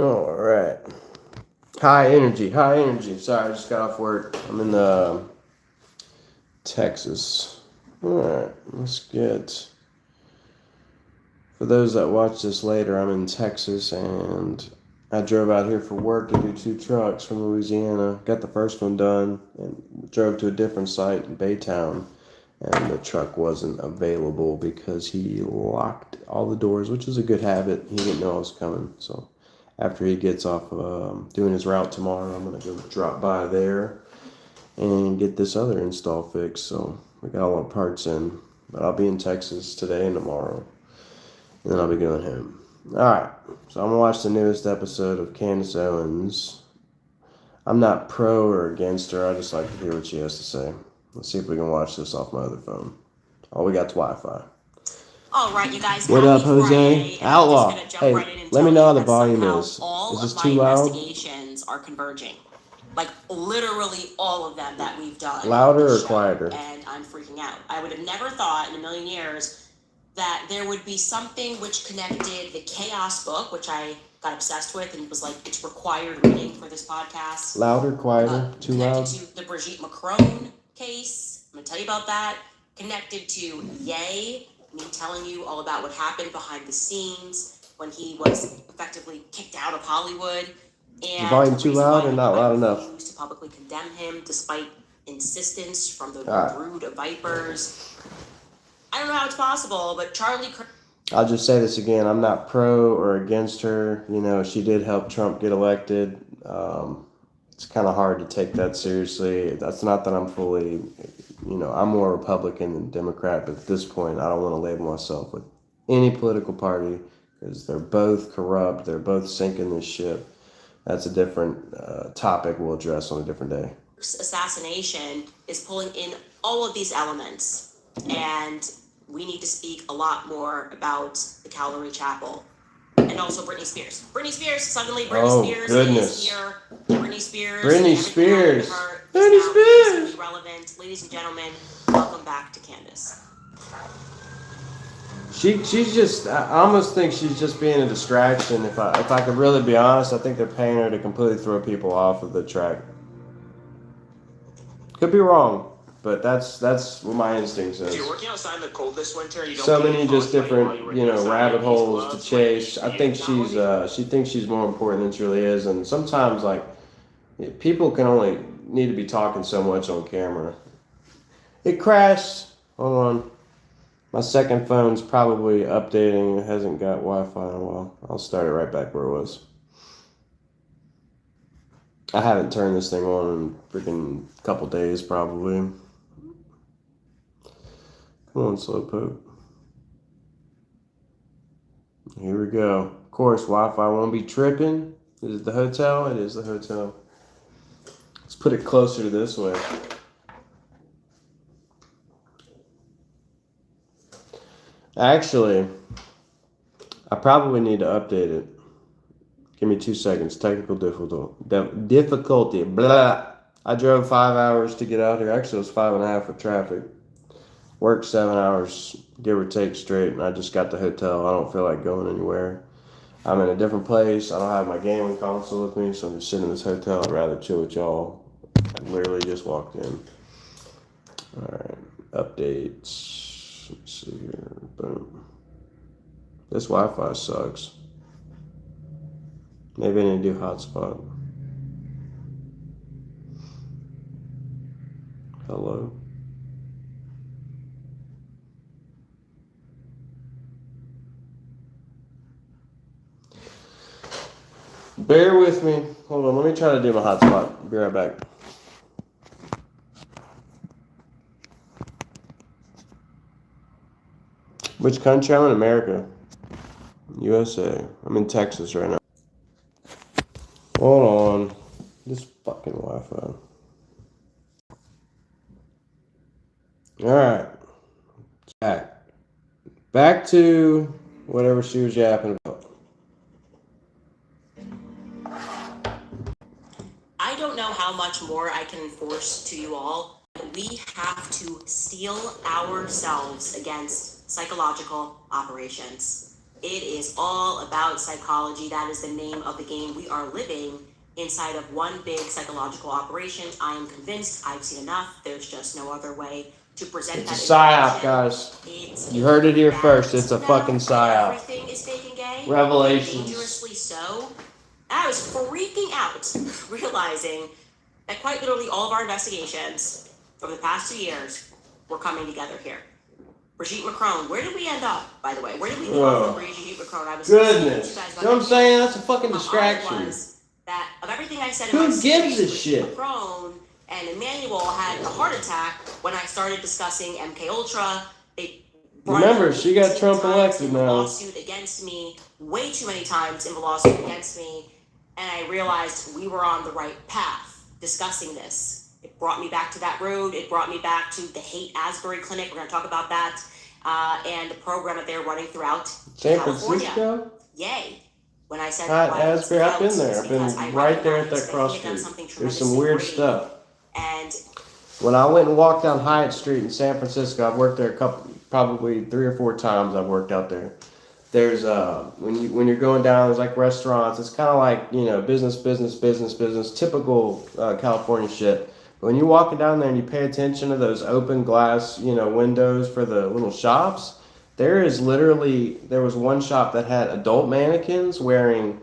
All right. High energy. Sorry, I just got off work. I'm in Texas. All right, let's get. For those that watch this later, I'm in Texas and I drove out here for work to do 2 trucks from Louisiana. Got the first one done and drove to a different site in Baytown. And the truck wasn't available because he locked all the doors, which is a good habit. He didn't know I was coming. So after he gets off doing his route tomorrow, I'm going to go drop by there and get this other install fixed. So we got all our parts in. But I'll be in Texas today and tomorrow. And then I'll be going home. All right. So I'm going to watch the newest episode of Candace Owens. I'm not pro or against her. I just like to hear what she has to say. Let's see if we can watch this off my other phone. All we got's Wi-Fi. All right, you guys. What up, Jose? Friday, Outlaw. Hey, let me know how the volume is. Is this too loud? Investigations are converging. Like literally all of them that we've done. Louder or quieter? And I'm freaking out. I would have never thought in a million years that there would be something which connected the Chaos book, which I got obsessed with and was like, it's required reading for this podcast. Louder, quieter, too loud? Connected to the Brigitte Macron case. I'm going to tell you about that. Connected to Ye, me telling you all about what happened behind the scenes when he was effectively kicked out of Hollywood. And the volume too loud or not loud enough? To publicly condemn him despite insistence from the brood of vipers. I don't know how it's possible, but Charlie... I'll just say this again. I'm not pro or against her. You know, she did help Trump get elected. It's kind of hard to take that seriously. That's not that I'm fully, I'm more Republican than Democrat, but at this point, I don't want to label myself with any political party because they're both corrupt. They're both sinking this ship. That's a different topic we'll address on a different day. Assassination is pulling in all of these elements, and we need to speak a lot more about the Calvary Chapel. And also Britney Spears. Britney Spears, suddenly Britney Spears is here. Britney Spears. Britney Spears. Relevant. Ladies and gentlemen, welcome back to Candace. She's just, I almost think she's just being a distraction. If I could really be honest, I think they're paying her to completely throw people off of the track. Could be wrong. But that's what my instinct says. If you're working outside in the cold this winter, you don't so many just different, rabbit holes to chase. I think she thinks she's more important than she really is, and sometimes people can only need to be talking so much on camera. It crashed. Hold on. My second phone's probably updating. It hasn't got Wi-Fi in a while. I'll start it right back where it was. I haven't turned this thing on in freaking couple days probably. Come on, Slowpoke. Here we go. Of course, Wi-Fi won't be tripping. Is it the hotel? It is the hotel. Let's put it closer to this way. Actually, I probably need to update it. Give me 2 seconds. Technical difficulty. Blah. I drove 5 hours to get out here. Actually, it was 5.5 with traffic. Worked 7 hours, give or take, straight, and I just got the hotel. I don't feel like going anywhere. I'm in a different place. I don't have my gaming console with me, so I'm just sitting in this hotel. I'd rather chill with y'all. I literally just walked in. All right, updates. Let's see here. Boom. This Wi-Fi sucks. Maybe I need to do hotspot. Hello. Bear with me. Hold on. Let me try to do my hotspot. Be right back. Which country? I'm in America. USA. I'm in Texas right now. Hold on. This fucking Wi-Fi. Alright. Back to whatever she was yapping about. I don't know how much more I can enforce to you all. We have to steel ourselves against psychological operations. It is all about psychology. That is the name of the game. We are living inside of one big psychological operation. I am convinced. I've seen enough. There's just no other way to present It's that a psyop, information. guys. It's You heard it here that first. It's a now fucking psyop. everything is fake and gay. Revelations. Dangerously so. I was freaking out, realizing that quite literally all of our investigations over the past 2 years were coming together here. Brigitte Macron, where did we end up, by the way? Where did we leave off with Brigitte Macron? I was Goodness. You know what I'm saying? That's a fucking distraction. Was that of everything I said Who in my gives a speech, shit? Macron and Emmanuel had a heart attack when I started discussing MK Ultra. They remember, she got Trump elected now. Lawsuit against me, way too many times in the lawsuit against me, and I realized we were on the right path discussing this. It brought me back to that road. It brought me back to the Hate Asbury Clinic. We're going to talk about that. And the program that they're running throughout San California. Francisco? Yay. When I said Asbury, I've been there. I've been right there at that cross street. There's some weird stuff. And when I went and walked down Hyatt Street in San Francisco, I've worked there probably 3 or 4 times. I've worked out there. There's when you're going down, there's like restaurants. It's kind of like business, typical California shit. But when you're walking down there and you pay attention to those open glass, windows for the little shops, there was one shop that had adult mannequins wearing,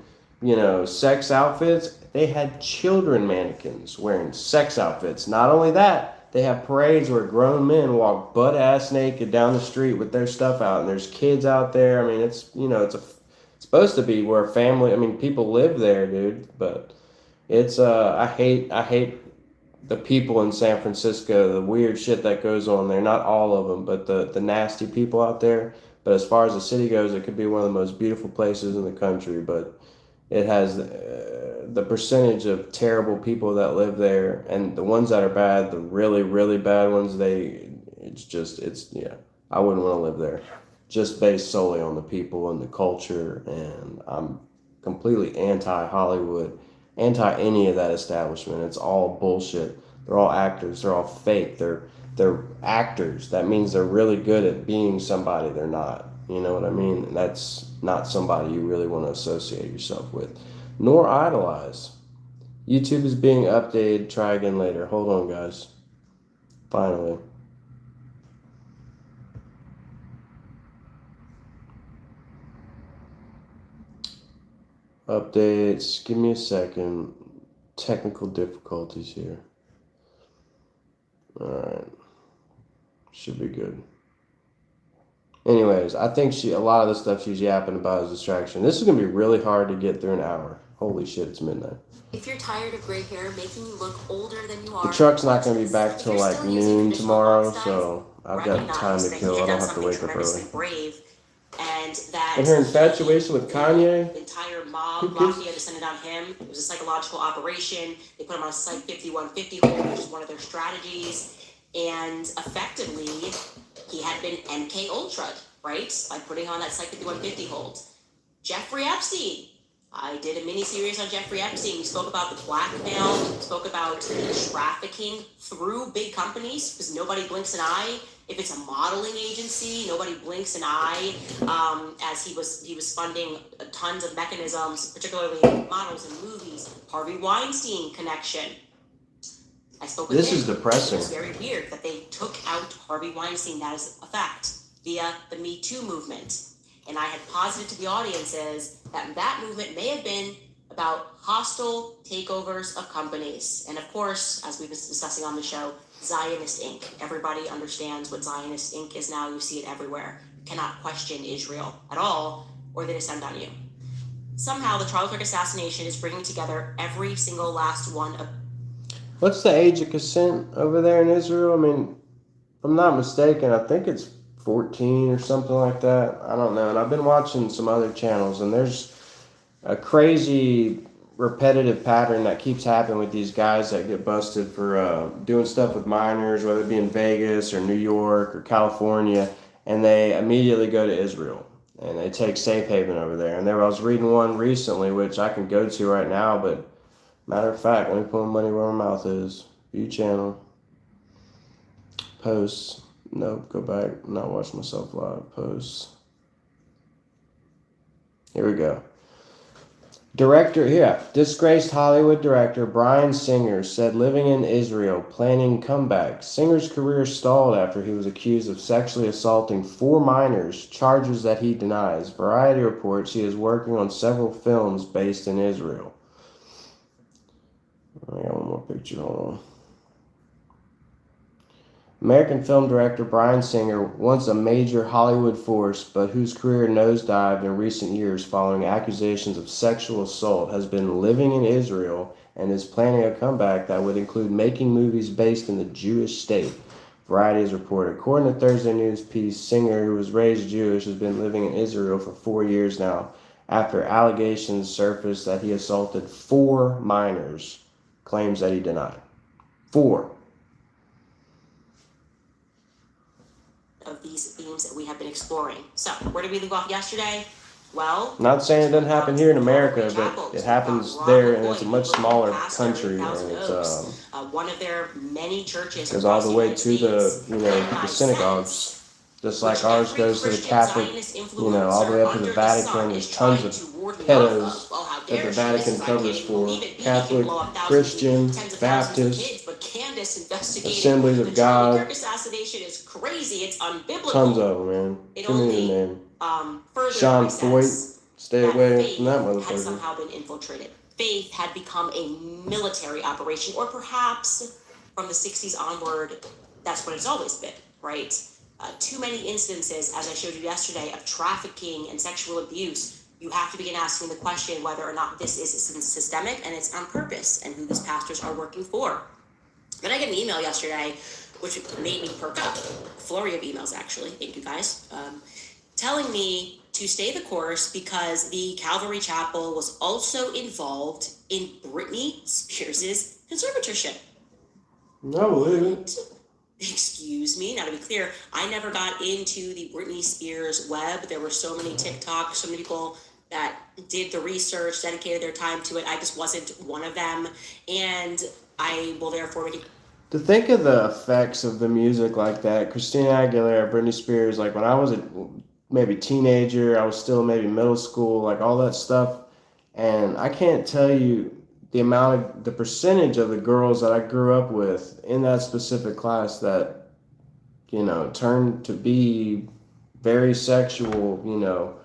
sex outfits. They had children mannequins wearing sex outfits. Not only that, they have parades where grown men walk butt-ass naked down the street with their stuff out, and there's kids out there. I mean, it's supposed to be where people live there, dude. But it's I hate the people in San Francisco, the weird shit that goes on there. Not all of them, but the nasty people out there. But as far as the city goes, it could be one of the most beautiful places in the country, but it has the percentage of terrible people that live there, and the ones that are bad, the really, really bad ones, I wouldn't want to live there, just based solely on the people and the culture, and I'm completely anti-Hollywood, anti any of that establishment. It's all bullshit. They're all actors. They're all fake. They're actors. That means they're really good at being somebody they're not. You know what I mean? That's not somebody you really want to associate yourself with, nor idolize. YouTube is being updated. Try again later. Hold on, guys. Finally. Updates. Give me a second. Technical difficulties here. Alright. Should be good. Anyways, I think a lot of the stuff she's yapping about is distraction. This is going to be really hard to get through an hour. Holy shit, it's midnight. If you're tired of gray hair making you look older than you are, the truck's not going to be back till like noon tomorrow, so I've got time to kill. I don't have to wake up early. Brave, and that and her infatuation with Kanye. The entire mob mafia descended on him. It was a psychological operation. They put him on a Psych 5150 hold, which is one of their strategies, and effectively, he had been MK Ultra, right? By putting on that Psych 5150 hold. Jeffrey Epstein. I did a mini-series on Jeffrey Epstein. We spoke about the blackmail, spoke about the trafficking through big companies, because nobody blinks an eye. If it's a modeling agency, nobody blinks an eye, as he was funding tons of mechanisms, particularly models in movies. Harvey Weinstein connection. I spoke with him. This is depressing. It was very weird that they took out Harvey Weinstein. That is a fact via the Me Too movement. And I had posited to the audiences that movement may have been about hostile takeovers of companies. And of course, as we've been discussing on the show, Zionist Inc. Everybody understands what Zionist Inc. is now. You see it everywhere. You cannot question Israel at all, or they descend on you. Somehow, the Charlie Kirk assassination is bringing together every single last one of... What's the age of consent over there in Israel? I mean, if I'm not mistaken, I think it's 14 or something like that. I don't know. And I've been watching some other channels, and there's a crazy repetitive pattern that keeps happening with these guys that get busted for doing stuff with minors, whether it be in Vegas or New York or California, and they immediately go to Israel and they take safe haven over there. And I was reading one recently, which I can go to right now, but matter of fact, let me put my money where my mouth is. View channel. Posts. Nope, go back. Not watch myself live. Posts. Here we go. Disgraced Hollywood director Bryan Singer said living in Israel, planning comeback. Singer's career stalled after he was accused of sexually assaulting 4 minors, charges that he denies. Variety reports he is working on several films based in Israel. I got one more picture, hold on. American film director Bryan Singer, once a major Hollywood force but whose career nosedived in recent years following accusations of sexual assault, has been living in Israel and is planning a comeback that would include making movies based in the Jewish state. Variety has reported. According to Thursday News piece, Singer, who was raised Jewish, has been living in Israel for 4 years now after allegations surfaced that he assaulted 4 minors, claims that he denied. 4. Of these themes that we have been exploring. So, where did we leave off yesterday? Well, Not saying it doesn't happen here in America, but it happens there, and it's a much smaller country, and it's one of their many churches goes all the way to the synagogues, just like ours goes to the Catholic, all the way up to the Vatican. There's tons of pedos that the Vatican covers for Catholic, Christian, Baptist, Assemblies of God. Kirk assassination is crazy. It's unbiblical. Tons of them, man. It Too many to only name. further Sean Foyt, stay away faith from that had motherfucker. somehow been infiltrated. Faith had become a military operation, or perhaps from the 60s onward, that's what it's always been, right? Too many instances, as I showed you yesterday, of trafficking and sexual abuse. You have to begin asking the question whether or not this is systemic and it's on purpose, and who these pastors are working for. Then I got an email yesterday, which made me perk up. A flurry of emails, actually. Thank you, guys. Telling me to stay the course because the Calvary Chapel was also involved in Britney Spears' conservatorship. No, Excuse me. Now, to be clear, I never got into the Britney Spears web. There were so many TikToks, so many people that did the research, dedicated their time to it. I just wasn't one of them. And I will therefore make it. To think of the effects of the music like that, Christina Aguilera, Britney Spears, like when I was a maybe teenager, I was still maybe middle school, like all that stuff. And I can't tell you the percentage of the girls that I grew up with in that specific class that, turned to be very sexual,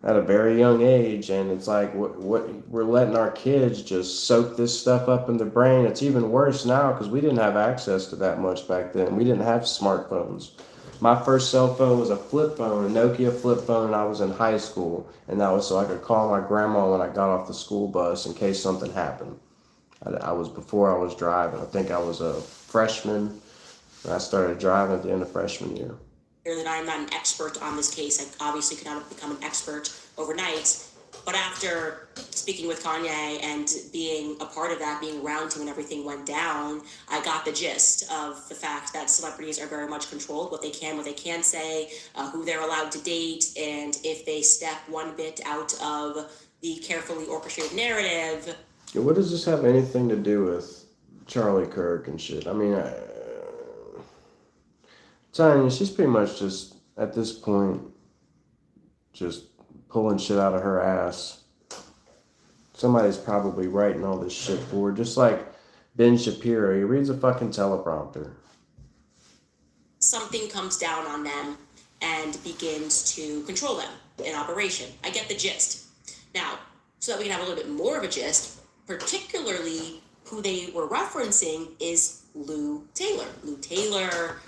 at a very young age. And it's like, what we're letting our kids just soak this stuff up in their brain. It's even worse now because we didn't have access to that much back then. We didn't have smartphones. My first cell phone was a flip phone, a Nokia flip phone, and I was in high school. And that was so I could call my grandma when I got off the school bus in case something happened. Before I was driving. I think I was a freshman, and I started driving at the end of freshman year. That I'm not an expert on this case. I obviously could not have become an expert overnight. But after speaking with Kanye and being a part of that, being around him when everything went down, I got the gist of the fact that celebrities are very much controlled, what they can't say, who they're allowed to date, and if they step one bit out of the carefully orchestrated narrative. Yeah, what does this have anything to do with Charlie Kirk and shit? I mean, telling you, she's pretty much just, at this point, just pulling shit out of her ass. Somebody's probably writing all this shit for her. Just like Ben Shapiro, he reads a fucking teleprompter. Something comes down on them and begins to control them in operation. I get the gist. Now, so that we can have a little bit more of a gist, particularly who they were referencing is Lou Taylor. Lou Taylor,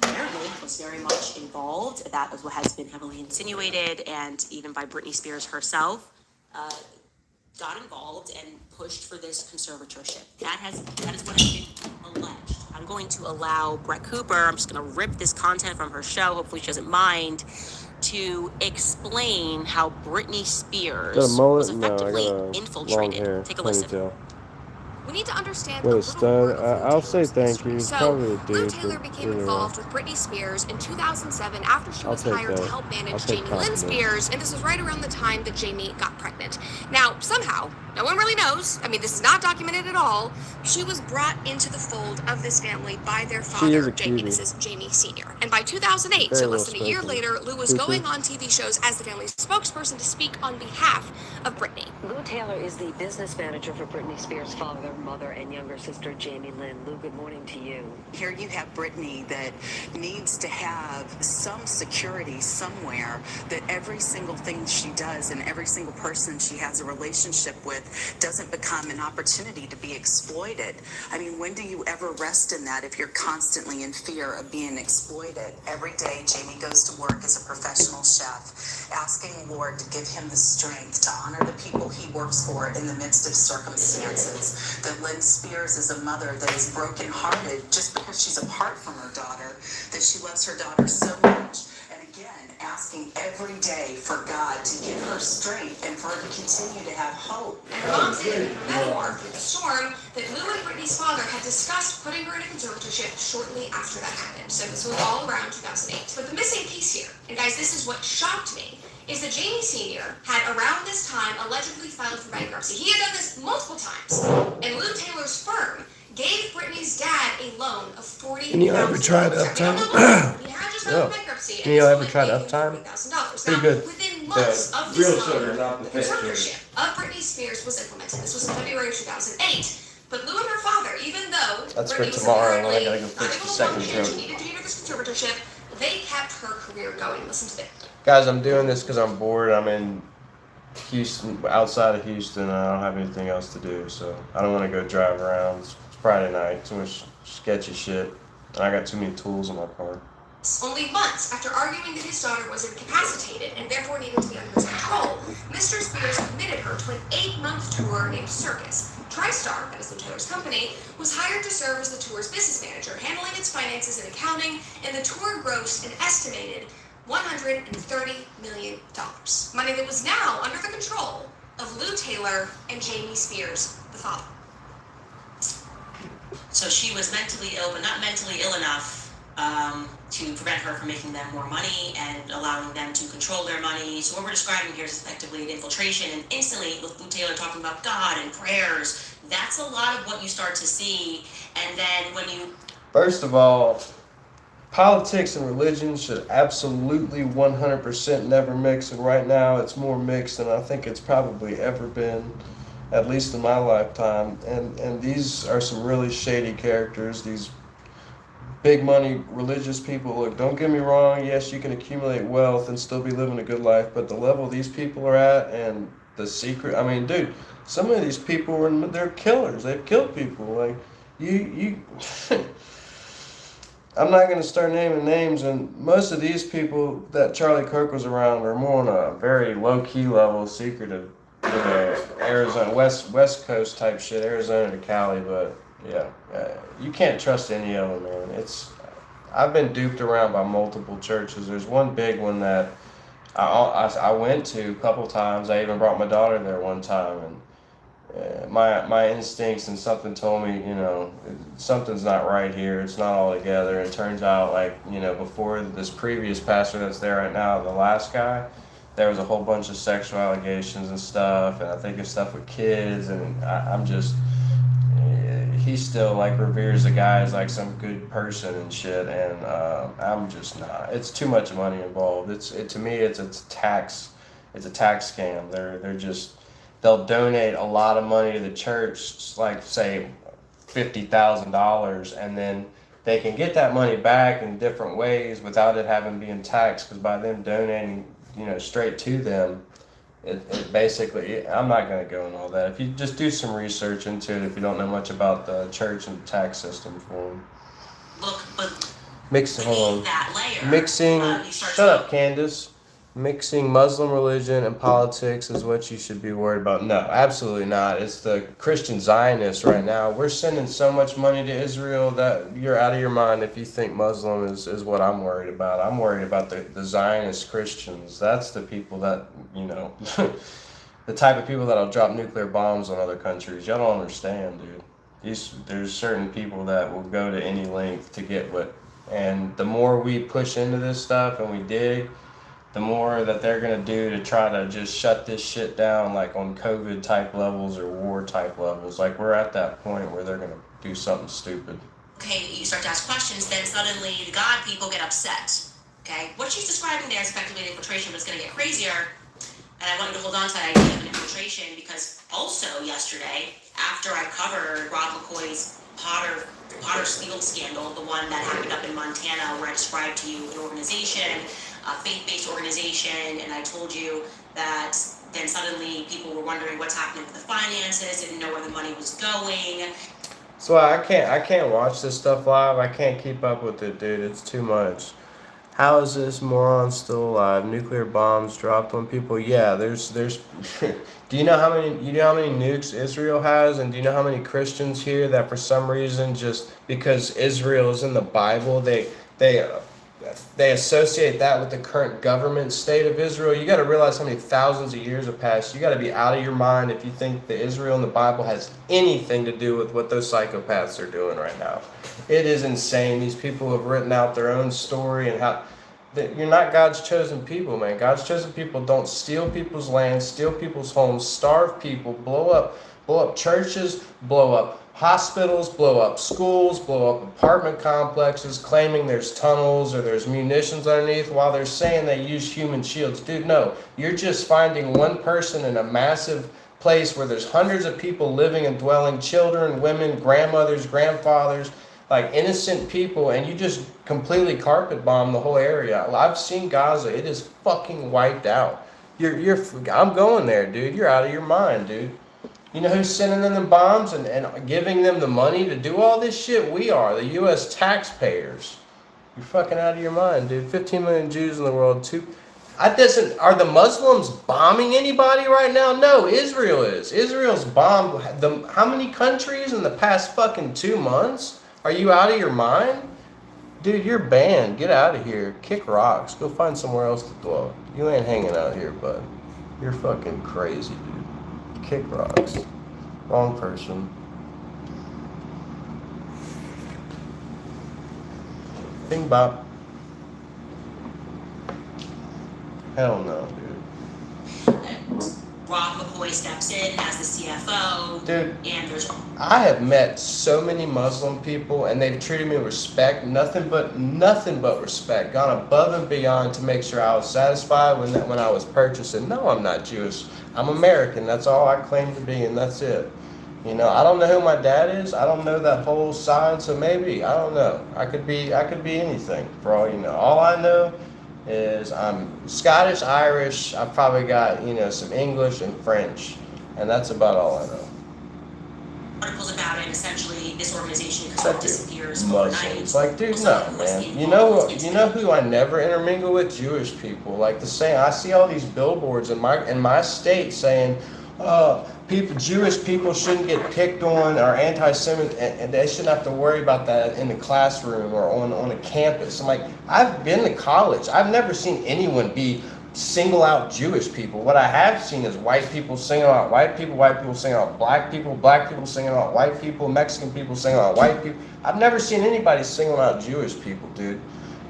apparently was very much involved. That is what has been heavily insinuated, and even by Britney Spears herself, got involved and pushed for this conservatorship. That is what has been alleged. I'm going to allow Brett Cooper, I'm just going to rip this content from her show, hopefully she doesn't mind, to explain how Britney Spears was effectively infiltrated. Take a listen. we need to understand What a a little stud. more of Lou I'll say Taylor's thank you. history. He's So, probably a Lou dude, Taylor but became either way. involved with Britney Spears in 2007 after she I'll was take hired to that. help I'll manage take Jamie Lynn compliments. Spears, and this was right around the time that Jamie got pregnant. Now, somehow, no one really knows, I mean, this is not documented at all, she was brought into the fold of this family by their She is father, a Jamie. cutie. This is Jamie Sr. And by 2008, Very so well less than a year spoken. later, Lou was Cuckoo. going on TV shows as the family's spokesperson to speak on behalf of Britney. Lou Taylor is the business manager for Britney Spears' father, mother, and younger sister, Jamie Lynn. Lou, good morning to you. Here you have Britney that needs to have some security somewhere, that every single thing she does and every single person she has a relationship with doesn't become an opportunity to be exploited. I mean, when do you ever rest in that if you're constantly in fear of being exploited? Every day, Jamie goes to work as a professional chef, asking Lord to give him the strength to honor the people he works for in the midst of circumstances. That Lynn Spears is a mother that is brokenhearted just because she's apart from her daughter, that she loves her daughter so much. And again, asking every day for God to give her strength and for her to continue to have hope. And her mom said in her memoir, Through the Storm, that Lou and Britney's father had discussed putting her in a conservatorship shortly after that happened. So this was all around 2008. But the missing piece here, and guys, this is what shocked me, is that Jamie Sr. had around this time allegedly filed for bankruptcy. He had done this multiple times. And Lou Taylor's firm gave Britney's dad a loan of $40,000. And you ever tried Uptime? He had just filed for bankruptcy. And you ever tried Uptime? $40,000. Pretty Now, good. within months of real this sugar, loan, not the the fake sugar. conservatorship of Britney Spears was implemented. This was in February 2008. But Lou and her father, even though That's for Britney was tomorrow, and then I apparently gotta go not fix able the to second function, joke. she needed to be in this conservatorship, they kept her career going. Listen to this. Guys, I'm doing this because I'm bored. I'm in Houston, outside of Houston, and I don't have anything else to do, so I don't want to go drive around. It's Friday night, too much sketchy shit, and I got too many tools in my car. Only months after arguing that his daughter was incapacitated and therefore needed to be under his control, Mr. Spears committed her to an 8-month tour named Circus. TriStar, that is Lou Taylor's company, was hired to serve as the tour's business manager, handling its finances and accounting, and the tour grossed an estimated $130 million. Money that was now under the control of Lou Taylor and Jamie Spears, the father. So she was mentally ill, but not mentally ill enough to prevent her from making them more money and allowing them to control their money. So what we're describing here is effectively an infiltration, and instantly with Lou Taylor talking about God and prayers, that's a lot of what you start to see. And then when you... First of all, politics and religion should absolutely 100% never mix, and right now it's more mixed than I think it's probably ever been, at least in my lifetime. And these are some really shady characters, these big money religious people. Look, don't get me wrong, yes, you can accumulate wealth and still be living a good life, but the level these people are at and the secret, I mean, dude, some of these people they're killers. They've killed people. Like you I'm not going to start naming names, and most of these people that Charlie Kirk was around are more on a very low-key level, secretive, Arizona, West Coast type shit, Arizona to Cali, but yeah, you can't trust any of them, man. I've been duped around by multiple churches. There's one big one that I went to a couple times. I even brought my daughter there one time, and my instincts and something told me, something's not right here. It's not all together. And it turns out, before this previous pastor that's there right now, the last guy, there was a whole bunch of sexual allegations and stuff, and I think it's stuff with kids, and he still reveres the guy as some good person and shit, and I'm just not. It's too much money involved. To me it's a tax scam. They'll donate a lot of money to the church, like say $50,000, and then they can get that money back in different ways without it having being taxed, because by them donating straight to them, it basically, I'm not going to go into all that. If you just do some research into it, if you don't know much about the church and the tax system for them. Look, but Mixing, hold on. that layer, Mixing, start shut up, Candace. Mixing Muslim religion and politics is what you should be worried about. No, absolutely not. It's the Christian Zionists right now. We're sending so much money to Israel that you're out of your mind if you think Muslim is what I'm worried about. I'm worried about the Zionist Christians. That's the people that, the type of people that'll drop nuclear bombs on other countries. Y'all don't understand, dude. There's certain people that will go to any length to get what, and the more we push into this stuff and we dig, the more that they're gonna do to try to just shut this shit down, like on COVID type levels or war type levels. Like we're at that point where they're gonna do something stupid. Okay, you start to ask questions, then suddenly the God people get upset. Okay, what she's describing there is effectively an infiltration, but it's going to get crazier. And I want you to hold on to that idea of an infiltration because also yesterday, after I covered Rob McCoy's Potter Field scandal, the one that happened up in Montana, where I described to you an organization, a faith-based organization, and I told you that then suddenly people were wondering what's happening with the finances, didn't know where the money was going. So I can't watch this stuff live. I can't keep up with it, dude. It's too much. How is this moron still alive? Nuclear bombs dropped on people. Yeah, there's do you know how many nukes Israel has, and do you know how many Christians here that for some reason, just because Israel is in the Bible, they associate that with the current government state of Israel. You got to realize how many thousands of years have passed. You got to be out of your mind if you think that Israel in the Bible has anything to do with what those psychopaths are doing right now. It is insane. These people have written out their own story and how you're not God's chosen people, man. God's chosen people don't steal people's land, steal people's homes, starve people, blow up churches, blow up hospitals, blow up schools, blow up apartment complexes, claiming there's tunnels or there's munitions underneath while they're saying they use human shields. Dude, no. You're just finding one person in a massive place where there's hundreds of people living and dwelling, children, women, grandmothers, grandfathers, like innocent people, and you just completely carpet bomb the whole area. I've seen Gaza. It is fucking wiped out. I'm going there, dude. You're out of your mind, dude. You know who's sending them the bombs and giving them the money to do all this shit? We are, the U.S. taxpayers. You're fucking out of your mind, dude. 15 million Jews in the world. Are the Muslims bombing anybody right now? No, Israel is. Israel's bombed how many countries in the past fucking 2 months? Are you out of your mind? Dude, you're banned. Get out of here. Kick rocks. Go find somewhere else to dwell. You ain't hanging out here, bud. You're fucking crazy, dude. Kick rocks. Wrong person. Bing bop. Hell no, dude. Rob McCoy steps in as the CFO. Dude, and there's I have met so many Muslim people and they've treated me with respect, nothing but respect, gone above and beyond to make sure I was satisfied when I was purchasing. No, I'm not Jewish. I'm American. That's all I claim to be, and that's it. You know, I don't know who my dad is. I don't know that whole side, so maybe, I don't know. I could be anything for all you know. All I know is I'm Scottish, Irish. I've probably got, some English and French, and that's about all I know. articles about it. Essentially, this organization That disappears dude, overnight. Muslims. Like, dude, no, man. You know who I never intermingle with? Jewish people. Like the same. I see all these billboards in my state saying, Jewish people shouldn't get picked on or anti-Semitic, and they shouldn't have to worry about that in the classroom or on a campus. I'm like, I've been to college. I've never seen anyone single out Jewish people. What I have seen is white people single out white people single out black people single out white people, Mexican people single out white people. I've never seen anybody single out Jewish people, dude.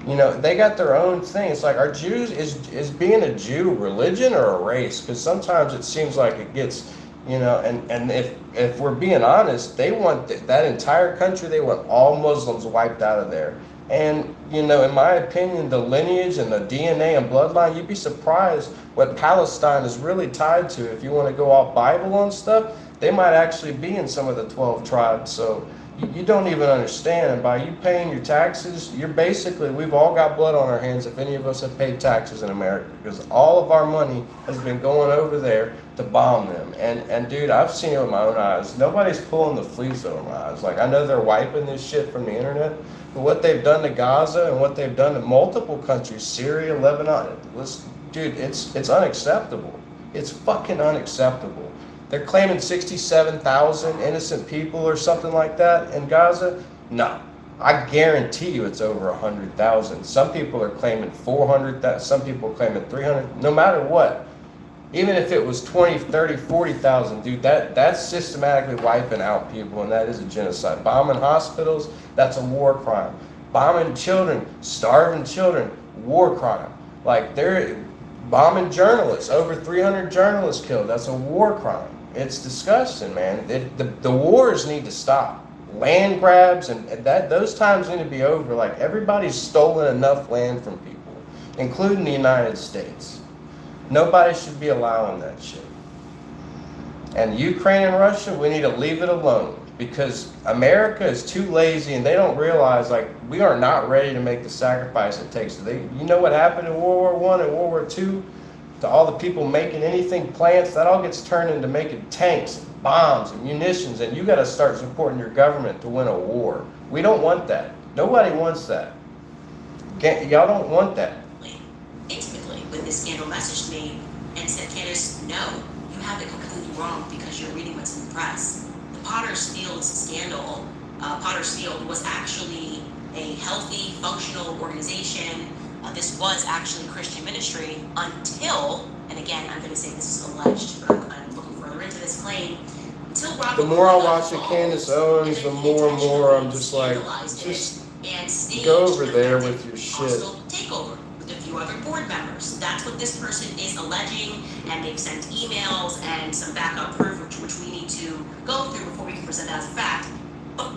They got their own thing. It's like, are Jews, is being a Jew religion or a race? Because sometimes it seems like it gets, and if we're being honest, they want that entire country, they want all Muslims wiped out of there. And, in my opinion, the lineage and the DNA and bloodline, you'd be surprised what Palestine is really tied to. If you want to go off Bible and stuff, they might actually be in some of the 12 tribes. So you don't even understand. And by you paying your taxes, we've all got blood on our hands if any of us have paid taxes in America, because all of our money has been going over there to bomb them. And dude, I've seen it with my own eyes. Nobody's pulling the fleece over my eyes. Like, I know they're wiping this shit from the internet, but what they've done to Gaza and what they've done to multiple countries, Syria, Lebanon, dude, it's unacceptable. It's fucking unacceptable. They're claiming 67,000 innocent people or something like that in Gaza. No, I guarantee you it's over 100,000. Some people are claiming 400,000. Some people are claiming 300. No matter what, Even if it was 20, 30, 40,000, dude, that's systematically wiping out people, and that is a genocide. Bombing hospitals, that's a war crime. Bombing children, starving children, war crime. Like, they're bombing journalists, over 300 journalists killed, that's a war crime. It's disgusting, man. The wars need to stop. Land grabs and those times need to be over. Like, everybody's stolen enough land from people, including the United States. Nobody should be allowing that shit. And Ukraine and Russia, we need to leave it alone, because America is too lazy, and they don't realize, like, we are not ready to make the sacrifice it takes. You know what happened in World War I and World War II to all the people making anything, plants? That all gets turned into making tanks and bombs and munitions, and you got to start supporting your government to win a war. We don't want that. Nobody wants that. Y'all don't want that. Intimately with this scandal message to me and said, Candace, no, you have it completely wrong because you're reading what's in the press. The Potter's Field scandal, Potter's Field was actually a healthy, functional organization. This was actually Christian ministry until, and again, I'm going to say this is alleged, but I'm looking further into this claim, until Robert. The more I watch it, Candace Owens, the more and more I'm just like, just go over there with your shit. Takeover with a few other board members. That's what this person is alleging, and they've sent emails and some backup proof, which we need to go through before we can present that as a fact. But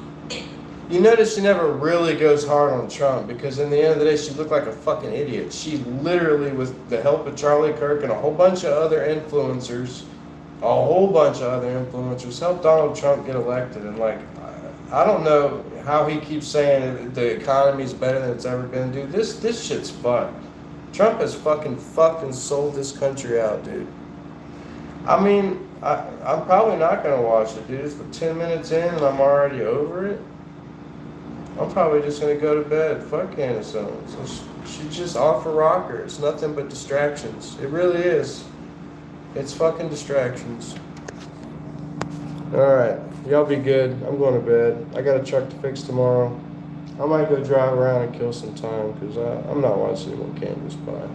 you notice she never really goes hard on Trump, because in the end of the day, she looked like a fucking idiot. She literally, with the help of Charlie Kirk and a whole bunch of other influencers, helped Donald Trump get elected. And like, I don't know how he keeps saying the economy's better than it's ever been, dude. This shit's fucked. Trump has fucking sold this country out, dude. I mean, I'm probably not gonna watch it, dude. It's 10 minutes in and I'm already over it. I'm probably just gonna go to bed. Fuck Candace Owens. She's just off a rocker. It's nothing but distractions. It really is. It's fucking distractions. Alright, y'all be good. I'm going to bed. I got a truck to fix tomorrow. I might go drive around and kill some time, because I'm not watching any more Candace. Bye.